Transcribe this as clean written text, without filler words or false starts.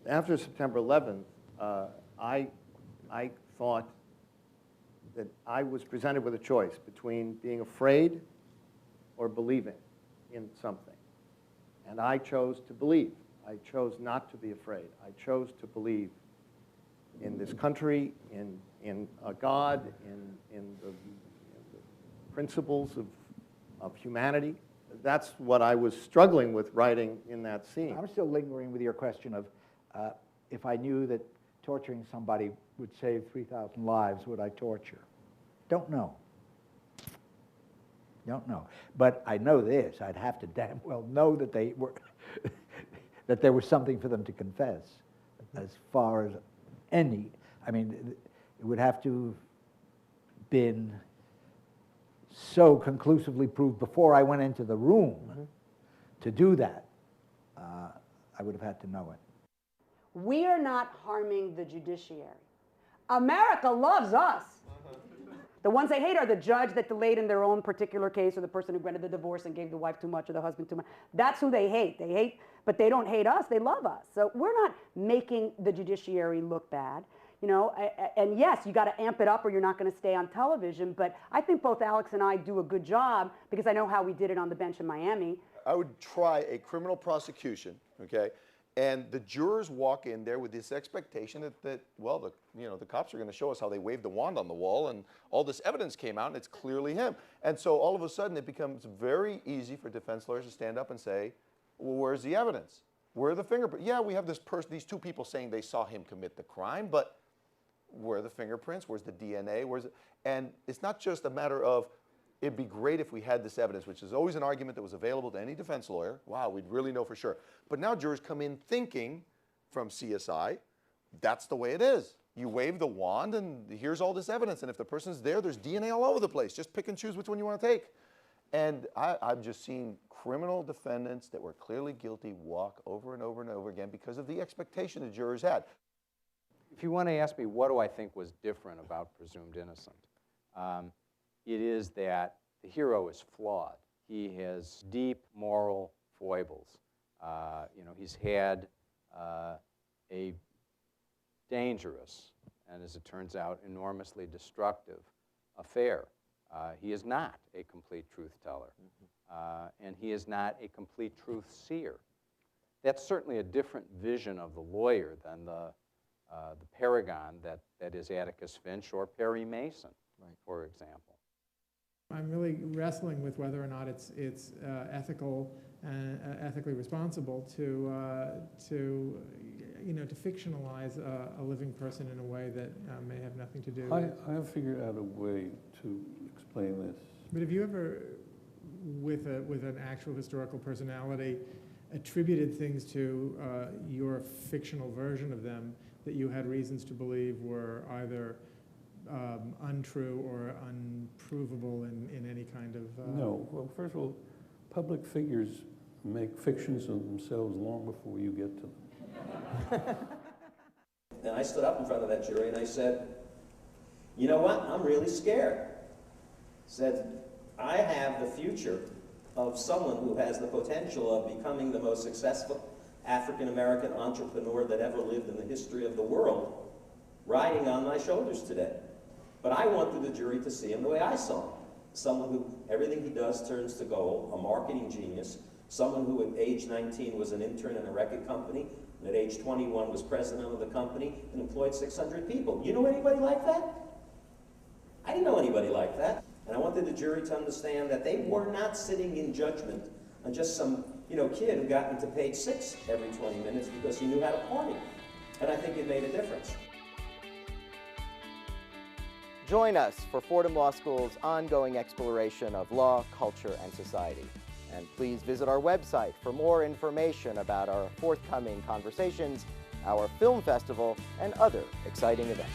after September 11th, I thought that I was presented with a choice between being afraid or believing in something. And I chose to believe. I chose not to be afraid. I chose to believe in this country, in a God, in the principles of humanity. That's what I was struggling with writing in that scene. I'm still lingering with your question of if I knew that torturing somebody would save 3,000 lives, would I torture? Don't know. Don't know. But I know this, I'd have to damn well know that they were, that there was something for them to confess as far as any, I mean, it would have to have been so conclusively proved before I went into the room to do that. I would have had to know it. We are not harming the judiciary. America loves us. The ones they hate are the judge that delayed in their own particular case, or the person who granted the divorce and gave the wife too much or the husband too much. That's who they hate. They hate, but they don't hate us. They love us. So we're not making the judiciary look bad. You know, and yes, you got to amp it up or you're not going to stay on television. But I think both Alex and I do a good job because I know how we did it on the bench in Miami. I would try a criminal prosecution, okay? And the jurors walk in there with this expectation that well, the cops are going to show us how they waved the wand on the wall, and all this evidence came out, and it's clearly him. And so all of a sudden, it becomes very easy for defense lawyers to stand up and say, well, where's the evidence? Where are the fingerprints? Yeah, we have these two people saying they saw him commit the crime, but where are the fingerprints? Where's the DNA? Where's it? And it's not just a matter of, it'd be great if we had this evidence, which is always an argument that was available to any defense lawyer. Wow, we'd really know for sure. But now jurors come in thinking from CSI, that's the way it is. You wave the wand and here's all this evidence. And if the person's there, there's DNA all over the place. Just pick and choose which one you want to take. And I've just seen criminal defendants that were clearly guilty walk over and over and over again because of the expectation the jurors had. If you want to ask me what do I think was different about Presumed Innocent, it is that the hero is flawed. He has deep moral foibles. He's had a dangerous and, as it turns out, enormously destructive affair. He is not a complete truth teller, and he is not a complete truth seer. That's certainly a different vision of the lawyer than the paragon that is Atticus Finch or Perry Mason, for example. I'm really wrestling with whether or not it's ethical and ethically responsible to fictionalize a living person in a way that may have nothing to do. I have figured out a way to explain this. But have you ever, with an actual historical personality, attributed things to your fictional version of them that you had reasons to believe were either untrue or unprovable in any kind of... No. Well, first of all, public figures make fictions of themselves long before you get to them. And I stood up in front of that jury and I said, you know what, I'm really scared. Said, I have the future of someone who has the potential of becoming the most successful African-American entrepreneur that ever lived in the history of the world riding on my shoulders today. But I wanted the jury to see him the way I saw him. Someone who, everything he does turns to gold, a marketing genius, someone who at age 19 was an intern in a record company, and at age 21 was president of the company and employed 600 people. You know anybody like that? I didn't know anybody like that. And I wanted the jury to understand that they were not sitting in judgment on just some kid who got into page 6 every 20 minutes because he knew how to party. And I think it made a difference. Join us for Fordham Law School's ongoing exploration of law, culture, and society. And please visit our website for more information about our forthcoming conversations, our film festival, and other exciting events.